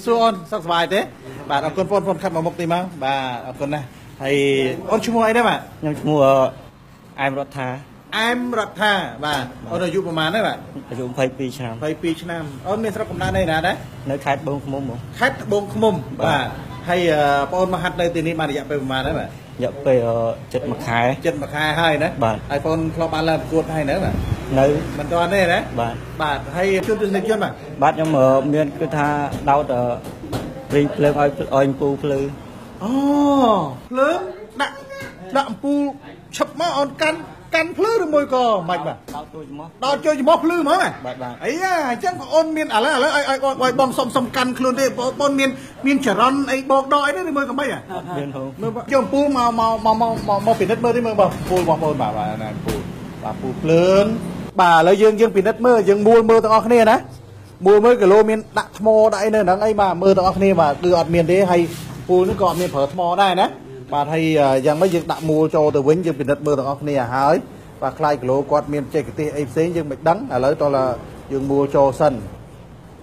សួរអូនសុខសប្បាយទេបាទអរគុណបងខាត់មកមុខទីមកបាទអរគុណណាស់ហើយអូនឈ្មោះអីដែរបាទខ្ញុំឈ្មោះអែមរដ្ឋាអែមរដ្ឋាបាទអូនអាយុប្រហែលដែរបាទអាយុ22ឆ្នាំ22ឆ្នាំអូនមានស្រុកកំណើតនៅណាដែរនៅខេត្តត្បូងឃ្មុំខេត្តត្បូងឃ្មុំបាទហើយបងអូនមកហាត់នៅទីនេះបានរយៈពេលប្រហែលដែរបាទរយៈពេល7មួយខែហើយណាបាទហើយបងធ្លាប់បានឡើងប្រកួតហើយណាបាទនៅមិនទាន់ទេណាបាទហើយជួបទស្សនិកជនបាទខ្ញុំមានគឺថាដោតព្រីភ្លើងឲ្យអំពូលភ្លឺអូភ្លើងដាក់អំពូលឈឹបមកអូនកាន់ភ្លឺឬមួយក៏មិនបាទដោតជួយចំោះភ្លឺហ្មងបាទអីអញ្ចឹងបងអូនមានឥឡូវឲ្យបងសុំកាន់ខ្លួនទេបងមានចរន្តអីបោកដកអីទេឬមួយក៏មិនមានហូមើលយកអំពូលមកពិនិត្យមើលទេមើលបងអំពូលបងប្អូនបាទណាអំពូលបាទអំពូលភ្លើងបាទឥឡូវយើងពិនិត្យមើលយើងមើលទាំងអស់គ្នាណាមើលគីឡូមានដាក់ថ្មដាក់អីនៅហ្នឹងអីបាទមើលទាំងអស់គ្នាបាទគឺអត់មានទេហើយអំពូលនេះក៏អត់មានប្រើថ្មដែរណាបាទហើយយ៉ាងម៉េចយើងដាក់មូលចូលទៅវិញយើងពិនិត្យមើលទាំងអស់គ្នាហើយបាទខ្លាយគីឡូគាត់មានបច្ចេកទេសអីផ្សេងយើងមិនដឹងឥឡូវតោះយើងមូលចូលសិន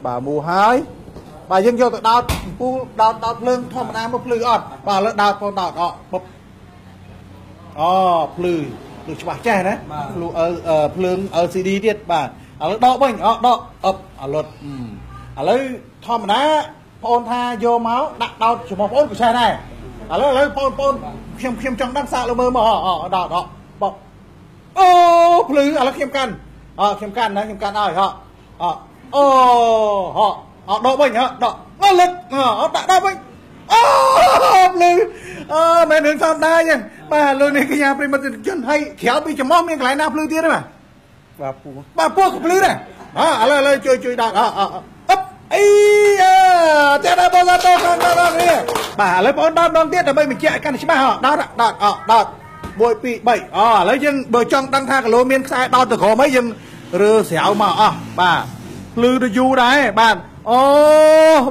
បាទមូលហើយបាទយើងយកទៅដោតអំពូលដោតភ្លើងធម្មតាមកភ្លឺអត់បាទឥឡូវដោតផងដោតពុបអូភ្លឺច្បាស់ចេះណាភ្លើង LCD ទៀតបាទឥឡូវដកវិញដកអប់អលត់ឥឡូវធម្មតាបងអូនថាយកមកដាក់ដោតជាមួយបងអូនក៏ឆេះដែរឥឡូវបងខ្ញុំចង់ដឹងសាកលើមើលមកដោតបោកអូភ្លឺឥឡូវខ្ញុំកាន់ណាខ្ញុំកាន់ឲ្យអូដកវិញដកអលឹកដាក់វិញអូភ្លឺមែនរឿងសំដែរចឹងបាទលោកនេះកញ្ញាប្រិមត្តជនហើយក្រៅពីចំោះមានកន្លែងណាភ្លឺទៀតទេបាទពូក៏ភ្លឺដែរឥឡូវជួយដាក់អប់អីតែដល់បងទៅខាងដល់នេះបាទឥឡូវបងដោតម្ដងទៀតដើម្បីបញ្ជាក់កាន់ច្បាស់ដោត1 2 3ឥឡូវយើងបើចង់ដឹងថាគីឡូមានខ្សែដោតទៅក្រោមអីយើងរើស្រាវមកបាទភ្លឺទៅយូរដែរបាទអូ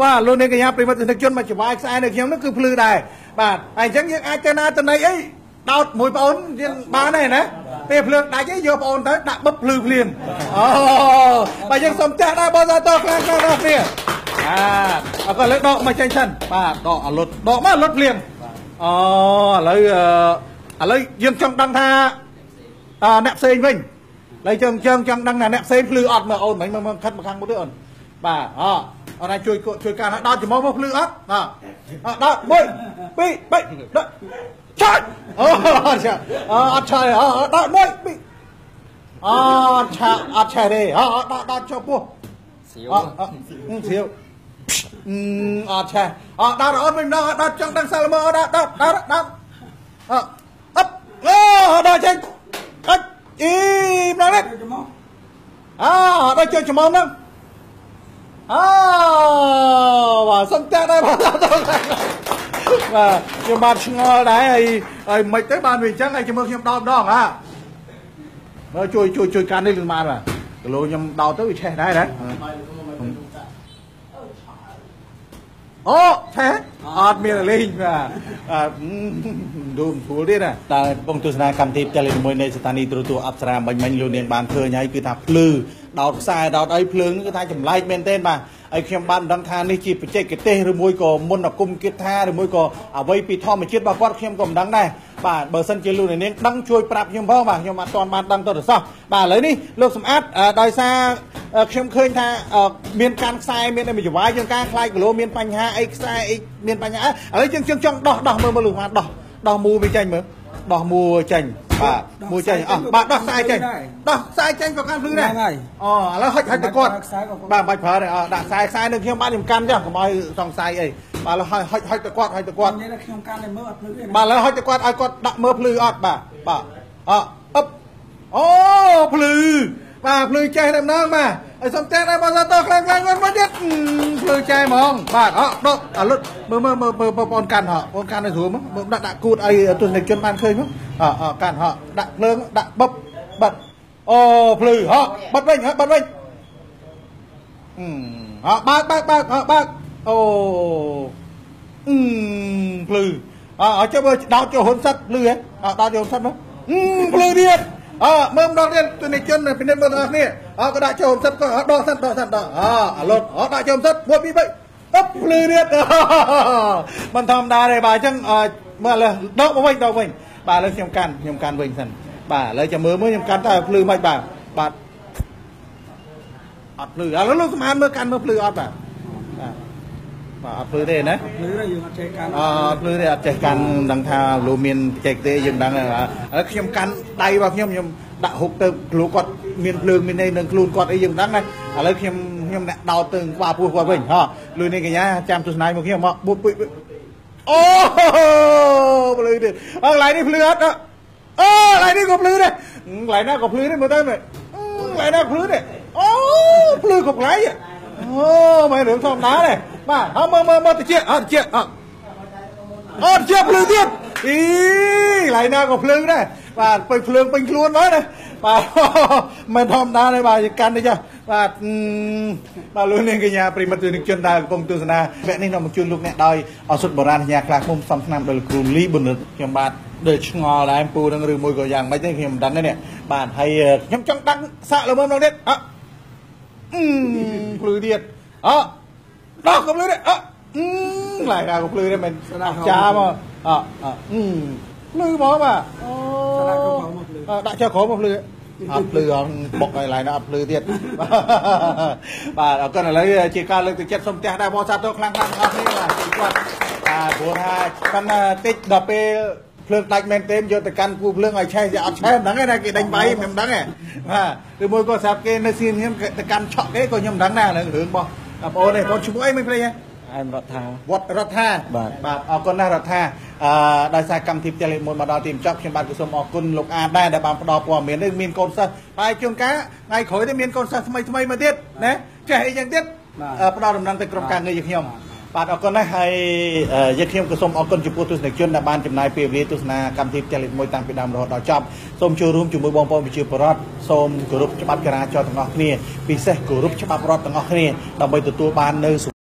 បាទលោកនាងកញ្ញាប្រិមត្តទស្សនិកជនមកច្បាយខ្សែនៅខ្ញុំនោះគឺភ្លឺដែរបាទហើយអញ្ចឹងយើងអាចទៅណាទៅណីអីដោតមួយបងអូនយើងបានដែរណាពេលភ្លើងដាច់អីយកបងអូនទៅដាក់បឹបភ្លឺភ្លាមបាទយើងសុំចាស់ដែរបងតោះខ្លាំងដល់គ្នាអត់ក៏លើកដកមកចេញសិនបាទដកអលត់ដកមកលត់ភ្លាមឥឡូវយើងចង់ដឹងថាអ្នកផ្សេងវិញហើយយើងចង់ដឹងថាអ្នកផ្សេងភ្លឺអត់មើលអូនមិញមើលខិតមកខាងមុខទេអូនបាទអូនណាជួយការដោតចំមកភ្លឺអត់ដោត1 2 3ដោតឆាច់អត់ឆាច់ដោត1 2អត់ឆាច់ទេដោតចូលពោះសៀវអត់ឆាច់ដោតអូនវិញដោតចង់ដឹងសាល់មើលដោតអប់ដោតចេញអត់អីម្ដងនេះដល់ចូលចំមកហ្នឹងបាទសុំចាស់ដែរបាទខ្ញុំបានឆ្ងល់ដែរហើយមិនទៅបានវាអញ្ចឹងហើយជាមួយខ្ញុំដោតម្ដងមើលជួយកាន់នេះលឿនបានបាទគីឡូខ្ញុំដោតទៅវាឆេះដែរណាអូឆេះអត់មានលេងបាទដូនព្រួលទៀតណាតែបងទស្សនាកម្មវិធីផ្ទាល់មួយនៃស្ថានីយ៍ទូរទស្សន៍អប្សរាមិញលោកនាងបានឃើញហើយគឺថាភ្លឺដោតខ្សែដោតអីភ្លើងគឺថាចម្លែកមែនទែនបាទហើយខ្ញុំបានដឹងថានេះជាបច្ចេកទេសឬមួយក៏មន្តអាគមគាថាឬមួយក៏អ្វីពីធម្មជាតិរបស់គាត់ខ្ញុំក៏មិនដឹងដែរបាទបើសិនជាលោកនាងដឹងជួយប្រាប់ខ្ញុំផងបាទខ្ញុំអត់ទាន់បានដឹងទៅសោះបាទឥឡូវនេះលោកសំអាតដោយសារខ្ញុំឃើញថាមានកាន់ខ្សែមានអីមួយច្បាយយើងការខ្លាយគីឡូមានបញ្ហាអីខ្សែអីមានបញ្ហាឥឡូវយើងចង់ដោះមើលលោកស្មានដោះមូវាចេញមើលដោះមូចេញបាទមូចេញបាទដោះខ្សែចេញក៏កាន់ភ្លឺដែរឥឡូវហុចទៅគាត់បាទបាច់ប្រើទេដាក់ខ្សែនឹងខ្ញុំបានខ្ញុំកាន់ចឹងកុំឲ្យសង្ស័យអីបាទឥឡូវហុចទៅគាត់និយាយថាខ្ញុំកាន់តែមើលអត់ភ្លឺទេបាទឥឡូវហុចទៅគាត់ឲ្យគាត់ដាក់មើលភ្លឺអត់បាទអប់អូភ្លឺបាទភ្លឺចេះតែម្ដងបាទឲ្យសុំតែដល់បងតោះខ្លាំងមកទៀតភ្លឺចេះហ្មងបាទដកអាលុតមើលបងប្អូនកាន់បងកាន់ឲ្យស្រួលមកដាក់គូតឲ្យទស្សនិកជនបានឃើញមកកាន់ដាក់ភ្លើងដាក់បិទអូភ្លឺបិទវិញបើកអូភ្លឺចុះមើលដោតចូលហ៊ុនសិតភ្លឺហ៎ដោតចូលហ៊ុនសិតមកភ្លឺទៀតមើលម្ដងទៀតទស្សនិកជនពិនិត្យមើលទាំងអស់គ្នាក៏ដាក់ចូលហ៊ុនសិតក៏ដកសិនអាលុតដាក់ចូលហ៊ុនសិត1 2 3 ភ្លឺទៀតមិនធម្មតាទេបាទអញ្ចឹងមើលឥឡូវដកមកវិញបាទឥឡូវខ្ញុំកាន់វិញសិនបាទឥឡូវចាំមើលខ្ញុំកាន់តើភ្លឺមិនបាទអត់ភ្លឺឥឡូវលោកសម្អាតមើលកាន់មើលភ្លឺអត់បាទអត់ភ្លឺទេណាភ្លឺទេយើងអត់ចេះកាន់ភ្លឺទេអត់ចេះកាន់ដឹងថាលោកមានចេះទេយើងដឹងឥឡូវខ្ញុំកាន់ដៃរបស់ខ្ញុំដាក់ហុកទៅលោកគាត់មានភ្លើងមានអីនឹងខ្លួនគាត់អីយើងដឹងណាឥឡូវខ្ញុំអ្នកដោតទៅក្បាលពោះគាត់វិញហ៎លុយនេះកញ្ញាចាំទស្សនាមកខ្ញុំមកបុកពុយអូភ្លឺទេកន្លែងនេះភ្លឺអត់អូកន្លែងនេះក៏ភ្លឺដែរកន្លែងណាក៏ភ្លឺដែរមើលទៅមើលកន្លែងណាភ្លឺដែរអូភ្លឺគ្រប់កន្លែងអូមិនរឿងធម្មតាទេបាទហើយមើលតិចអត់តិចភ្លឺទៀតអីកន្លែងណាក៏ភ្លឺដែរបាទពេញភ្លើងពេញខ្លួនមកណាបាទមិនធម្មតាទេបាទកាន់នេះចាបាទលោកនាងកញ្ញាប្រិមត្តទស្សនិកជនដែលកំពុងទស្សនាវគ្គនេះនាំមកជូនលោកអ្នកដោយឱសថបុរាណអាជ្ញាខ្លាឃុំសំឆ្នាំដោយលោកគ្រូលីបុនិតខ្ញុំបាទដូចឆ្ងល់ដែរពូនឹងឬមួយក៏យ៉ាងម៉េចទេខ្ញុំមិនដឹងទេនេះបាទហើយខ្ញុំចង់ដឹងសាក់លើមើលម្ដងទៀតភ្លឺទៀតដោះក៏ភ្លឺដែរឡាយណាក៏ភ្លឺដែរមិនចាមកភ្លឺមកបាទដាក់ចុះក្រោមមកភ្លឺអត់ភ្លឺអត់បុកឲ្យឡាយណាអត់ភ្លឺទៀតបាទអរគុណឥឡូវជាការលើកទឹកចិត្តសូមផ្ទះដែរបងសាទរខ្លាំងៗទាំងអស់គ្នាបាទពីគាត់ព្រោះថាកាន់តិចដល់ពេលភ្លើងដាច់មែនទេយកទៅកាន់គូភ្លើងឲ្យឆេះអត់ឆេះមិនដឹងទេណាគេដេញបាយមិនដឹងទេបាទឬមួយក៏ស្រាប់គេនៅសៀនខ្ញុំទៅកាន់ឆក់គេក៏ខ្ញុំមិនដឹងដែររឿងរបស់បងអូននេះបងឈ្មោះអីមិនភ្លេចហ៎អែមរដ្ឋាវត្តរដ្ឋាបាទអរគុណណាស់រដ្ឋាដោយសារកម្មវិធីផ្ទះលេខ1មកដល់ទីបញ្ចប់ខ្ញុំបាទក៏សូមអរគុណលោកអាដែរដែលបានផ្ដល់ព័ត៌មាននេះមានកូនសិស្សហើយជួនកាលថ្ងៃក្រោយទៅមានកូនសិស្សថ្មីមកទៀតណាចេះអីយ៉ាងទៀតផ្ដល់ដំណឹងទៅក្រុមការងារយើងខ្ញុំបាទអរគុណណាស់ហើយយើងខ្ញុំក៏សូមអរគុណចំពោះទស្សនិកជនដែលបានចំណាយពេលវេលាទស្សនាកម្មវិធីផ្ទះលេខ1តាំងពីដើមរហូតដល់ចប់សូមចូលរួមជាមួយបងប្អូនប្រជាពលរដ្ឋសូមគោរពច្បាប់ចរាចរណ៍ទាំងអស់គ្នាពិសេសគោរពច្បាប់រដ្ឋទាំងអស់គ្នាដើម្បីទទួលបាននៅ